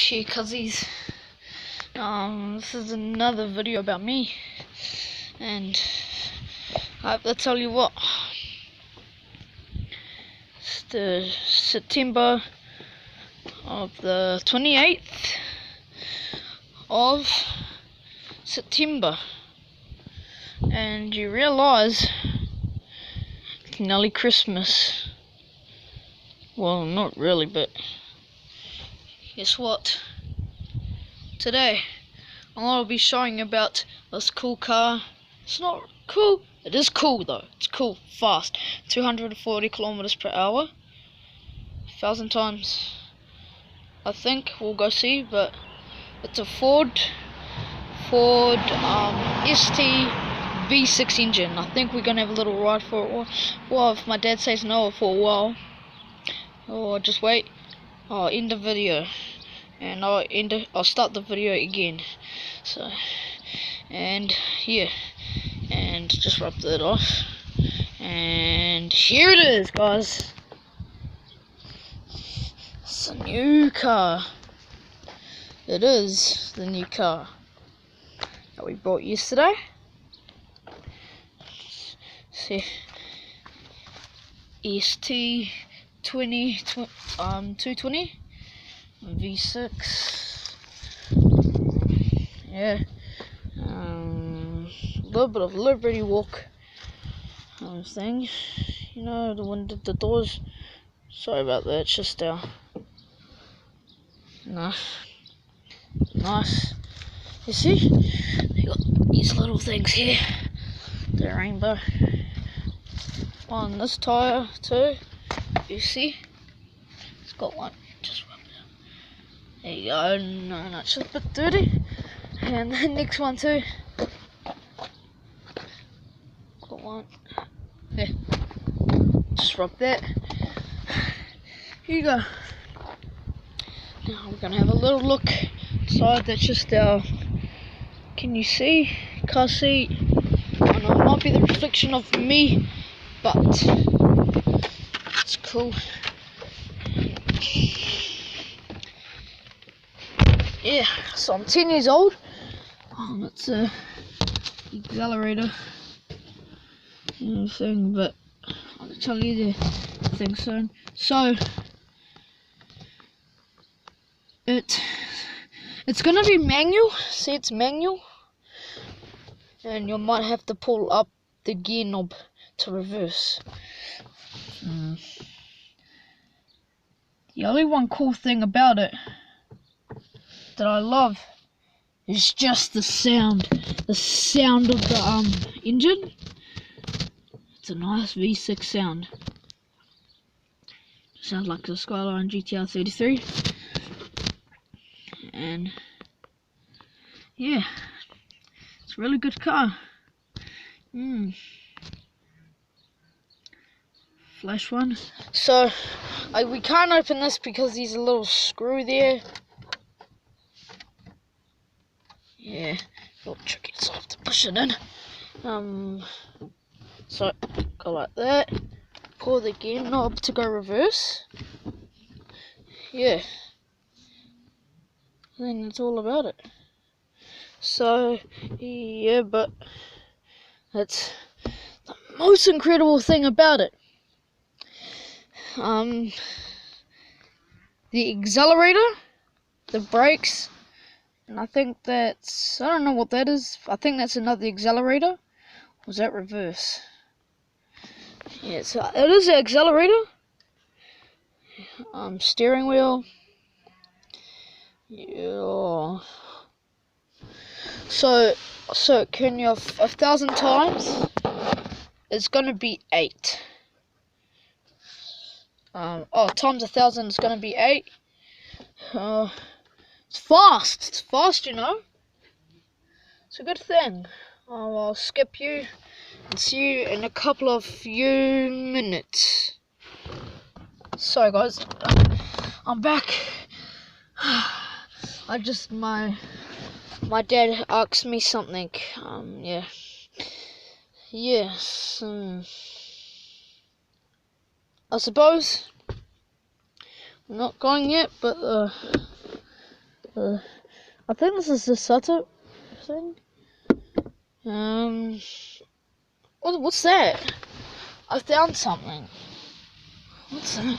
Cheer cuzzies. This is another video about me, and I have to tell you what, it's the September of the 28th of September, and you realise it's nearly Christmas. Well, not really, but guess what? Today I'm going to be showing about this cool car. It's not cool. It is cool though. It's cool, fast. 240 kilometers per hour. 1,000 times. I think we'll go see, but it's a Ford ST V6 engine. I think we're gonna have a little ride for it. Well, if my dad says no for a while, or just wait, I'll end the video. And I'll start the video again. So, and yeah, and just rub that off. And here it is, guys. It's a new car. It is the new car that we bought yesterday. See, st220 220 V6. Yeah. A little bit of Liberty Walk thing. You know, the one with the doors. Sorry about that, it's just nice. You see? You got these little things here. The rainbow. On this tire too. You see? It's got one. Just rub it out. There you go. No, it's just a bit dirty. And the next one too. Got one. There. Just rub that. Here you go. Now we're gonna have a little look inside. That's just our. Can you see? Car seat. I know it might be the reflection of me, but it's cool. Yeah, so I'm 10 years old. That's a accelerator thing, but I'll tell you the thing soon. So it's gonna be manual. See, it's manual, and you might have to pull up the gear knob to reverse. The only one cool thing about it that I love is just the sound of the engine. It's a nice V6 sound. Sounds like the Skyline GTR 33. And yeah, it's a really good car. Flash one. So we can't open this because there's a little screw there. Yeah, you'll trick it, so I have to push it in. So go like that. Pull the gear knob to go reverse. Yeah. I think that's all about it. So yeah, but that's the most incredible thing about it. The accelerator, the brakes, and I think that's, I don't know what that is. I think that's another accelerator. Or was that reverse? Yeah, so it is the accelerator. Steering wheel. Yeah. So can you 1,000 times? It's gonna be 8. Times 1,000 is gonna be 8. It's fast. It's fast, you know. It's a good thing. I'll skip you and see you in a couple of few minutes. Sorry guys, I'm back. My dad asked me something. Yes. I suppose I'm not going yet, but I think this is the Sutter thing. What's that? I found something. What's that?